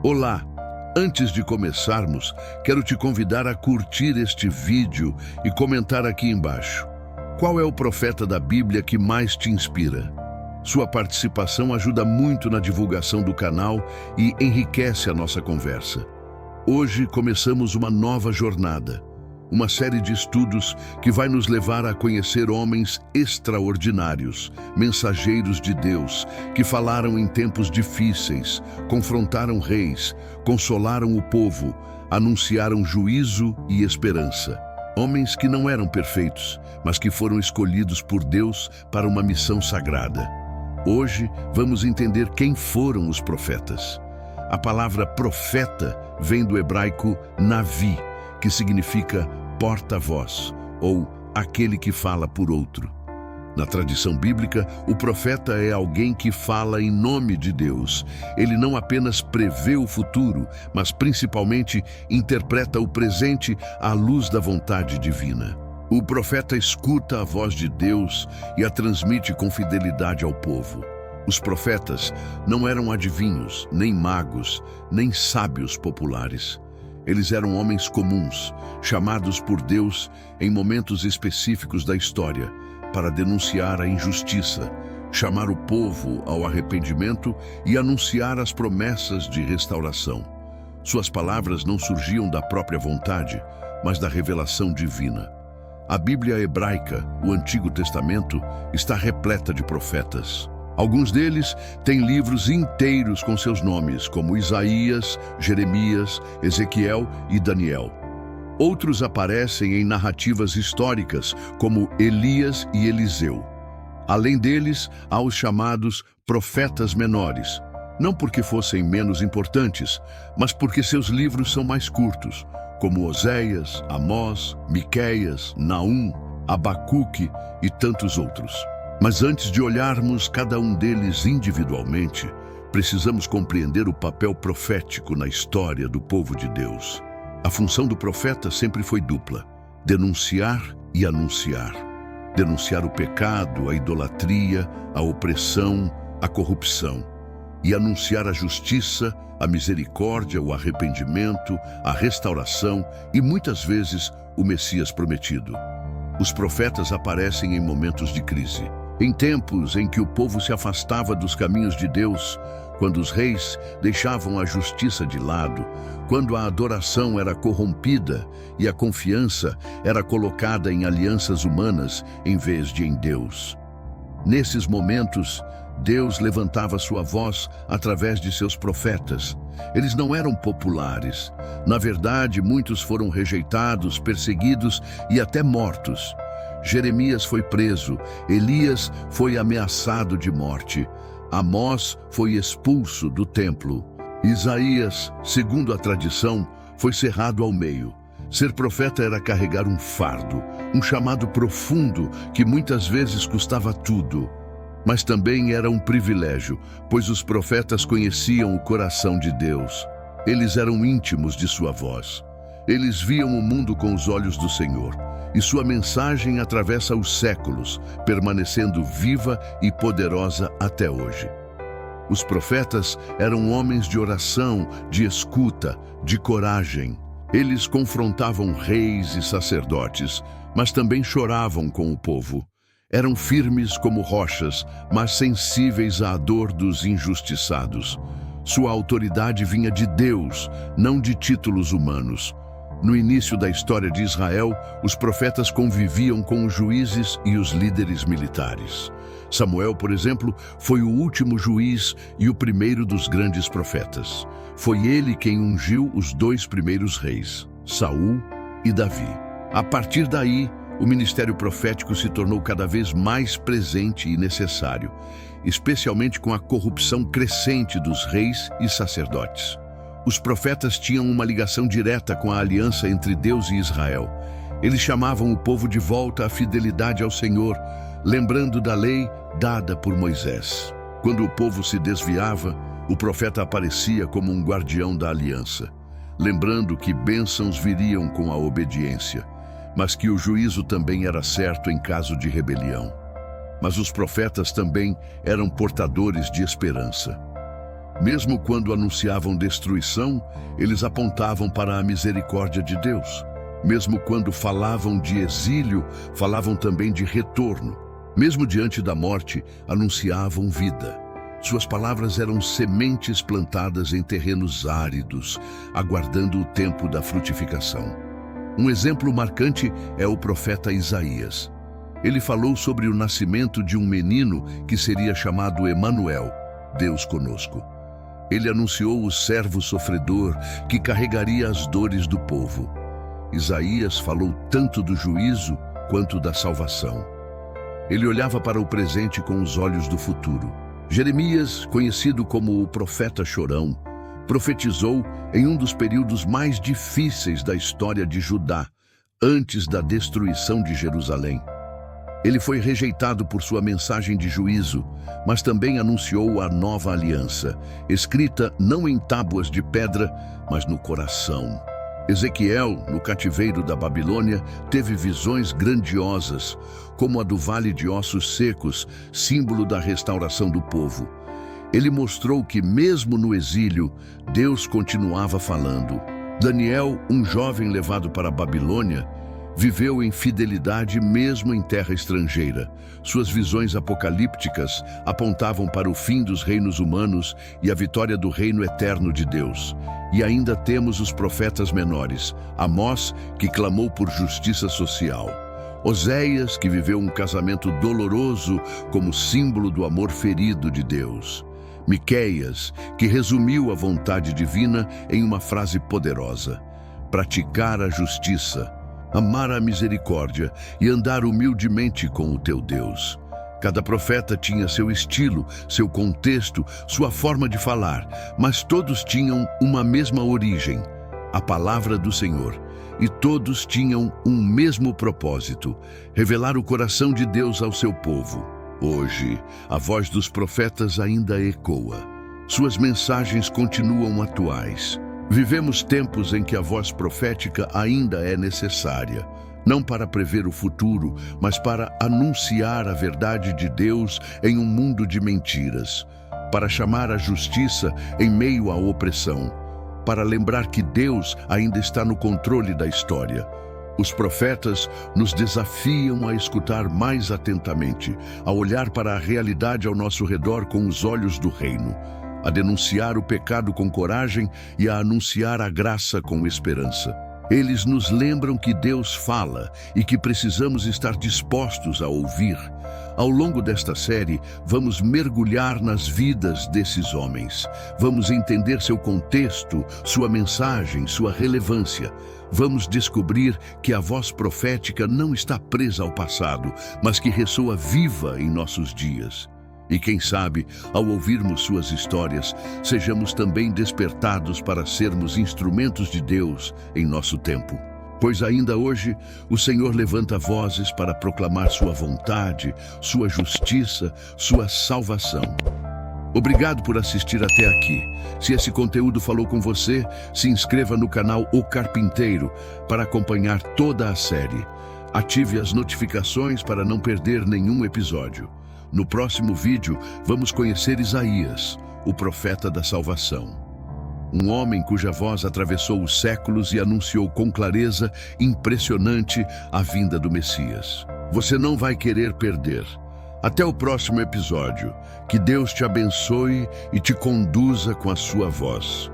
Olá! Antes de começarmos, quero te convidar a curtir este vídeo e comentar aqui embaixo. Qual é o profeta da Bíblia que mais te inspira? Sua participação ajuda muito na divulgação do canal e enriquece a nossa conversa. Hoje começamos uma nova jornada, uma série de estudos que vai nos levar a conhecer homens extraordinários, mensageiros de Deus, que falaram em tempos difíceis, confrontaram reis, consolaram o povo, anunciaram juízo e esperança. Homens que não eram perfeitos, mas que foram escolhidos por Deus para uma missão sagrada. Hoje vamos entender quem foram os profetas. A palavra profeta vem do hebraico navi, que significa porta-voz, ou aquele que fala por outro. Na tradição bíblica, o profeta é alguém que fala em nome de Deus. Ele não apenas prevê o futuro, mas principalmente interpreta o presente à luz da vontade divina. O profeta escuta a voz de Deus e a transmite com fidelidade ao povo. Os profetas não eram adivinhos, nem magos, nem sábios populares. Eles eram homens comuns, chamados por Deus em momentos específicos da história, para denunciar a injustiça, chamar o povo ao arrependimento e anunciar as promessas de restauração. Suas palavras não surgiam da própria vontade, mas da revelação divina. A Bíblia hebraica, o Antigo Testamento, está repleta de profetas. Alguns deles têm livros inteiros com seus nomes, como Isaías, Jeremias, Ezequiel e Daniel. Outros aparecem em narrativas históricas, como Elias e Eliseu. Além deles, há os chamados profetas menores, não porque fossem menos importantes, mas porque seus livros são mais curtos, como Oséias, Amós, Miqueias, Naum, Abacuque e tantos outros. Mas antes de olharmos cada um deles individualmente, precisamos compreender o papel profético na história do povo de Deus. A função do profeta sempre foi dupla: denunciar e anunciar. Denunciar o pecado, a idolatria, a opressão, a corrupção. E anunciar a justiça, a misericórdia, o arrependimento, a restauração e, muitas vezes, o Messias prometido. Os profetas aparecem em momentos de crise. Em tempos em que o povo se afastava dos caminhos de Deus, quando os reis deixavam a justiça de lado, quando a adoração era corrompida e a confiança era colocada em alianças humanas em vez de em Deus. Nesses momentos, Deus levantava sua voz através de seus profetas. Eles não eram populares. Na verdade, muitos foram rejeitados, perseguidos e até mortos. Jeremias foi preso, Elias foi ameaçado de morte, Amós foi expulso do templo. Isaías, segundo a tradição, foi cerrado ao meio. Ser profeta era carregar um fardo, um chamado profundo que muitas vezes custava tudo. Mas também era um privilégio, pois os profetas conheciam o coração de Deus. Eles eram íntimos de sua voz. Eles viam o mundo com os olhos do Senhor. E sua mensagem atravessa os séculos, permanecendo viva e poderosa até hoje. Os profetas eram homens de oração, de escuta, de coragem. Eles confrontavam reis e sacerdotes, mas também choravam com o povo. Eram firmes como rochas, mas sensíveis à dor dos injustiçados. Sua autoridade vinha de Deus, não de títulos humanos. No início da história de Israel, os profetas conviviam com os juízes e os líderes militares. Samuel, por exemplo, foi o último juiz e o primeiro dos grandes profetas. Foi ele quem ungiu os dois primeiros reis, Saul e Davi. A partir daí, o ministério profético se tornou cada vez mais presente e necessário, especialmente com a corrupção crescente dos reis e sacerdotes. Os profetas tinham uma ligação direta com a aliança entre Deus e Israel. Eles chamavam o povo de volta à fidelidade ao Senhor, lembrando da lei dada por Moisés. Quando o povo se desviava, o profeta aparecia como um guardião da aliança, lembrando que bênçãos viriam com a obediência, mas que o juízo também era certo em caso de rebelião. Mas os profetas também eram portadores de esperança. Mesmo quando anunciavam destruição, eles apontavam para a misericórdia de Deus. Mesmo quando falavam de exílio, falavam também de retorno. Mesmo diante da morte, anunciavam vida. Suas palavras eram sementes plantadas em terrenos áridos, aguardando o tempo da frutificação. Um exemplo marcante é o profeta Isaías. Ele falou sobre o nascimento de um menino que seria chamado Emanuel, Deus conosco. Ele anunciou o servo sofredor que carregaria as dores do povo. Isaías falou tanto do juízo quanto da salvação. Ele olhava para o presente com os olhos do futuro. Jeremias, conhecido como o profeta chorão, profetizou em um dos períodos mais difíceis da história de Judá, antes da destruição de Jerusalém. Ele foi rejeitado por sua mensagem de juízo, mas também anunciou a nova aliança, escrita não em tábuas de pedra, mas no coração. Ezequiel, no cativeiro da Babilônia, teve visões grandiosas, como a do Vale de Ossos Secos, símbolo da restauração do povo. Ele mostrou que, mesmo no exílio, Deus continuava falando. Daniel, um jovem levado para a Babilônia, viveu em fidelidade mesmo em terra estrangeira. Suas visões apocalípticas apontavam para o fim dos reinos humanos e a vitória do reino eterno de Deus. E ainda temos os profetas menores, Amós, que clamou por justiça social, Oséias, que viveu um casamento doloroso como símbolo do amor ferido de Deus, Miqueias, que resumiu a vontade divina em uma frase poderosa: praticar a justiça, amar a misericórdia e andar humildemente com o teu Deus. Cada profeta tinha seu estilo, seu contexto, sua forma de falar, mas todos tinham uma mesma origem, a palavra do Senhor. E todos tinham um mesmo propósito: revelar o coração de Deus ao seu povo. Hoje, a voz dos profetas ainda ecoa. Suas mensagens continuam atuais. Vivemos tempos em que a voz profética ainda é necessária, não para prever o futuro, mas para anunciar a verdade de Deus em um mundo de mentiras, para chamar a justiça em meio à opressão, para lembrar que Deus ainda está no controle da história. Os profetas nos desafiam a escutar mais atentamente, a olhar para a realidade ao nosso redor com os olhos do reino, a denunciar o pecado com coragem e a anunciar a graça com esperança. Eles nos lembram que Deus fala e que precisamos estar dispostos a ouvir. Ao longo desta série, vamos mergulhar nas vidas desses homens. Vamos entender seu contexto, sua mensagem, sua relevância. Vamos descobrir que a voz profética não está presa ao passado, mas que ressoa viva em nossos dias. E quem sabe, ao ouvirmos suas histórias, sejamos também despertados para sermos instrumentos de Deus em nosso tempo. Pois ainda hoje, o Senhor levanta vozes para proclamar sua vontade, sua justiça, sua salvação. Obrigado por assistir até aqui. Se esse conteúdo falou com você, se inscreva no canal O Carpinteiro para acompanhar toda a série. Ative as notificações para não perder nenhum episódio. No próximo vídeo, vamos conhecer Isaías, o profeta da salvação. Um homem cuja voz atravessou os séculos e anunciou com clareza impressionante a vinda do Messias. Você não vai querer perder. Até o próximo episódio. Que Deus te abençoe e te conduza com a sua voz.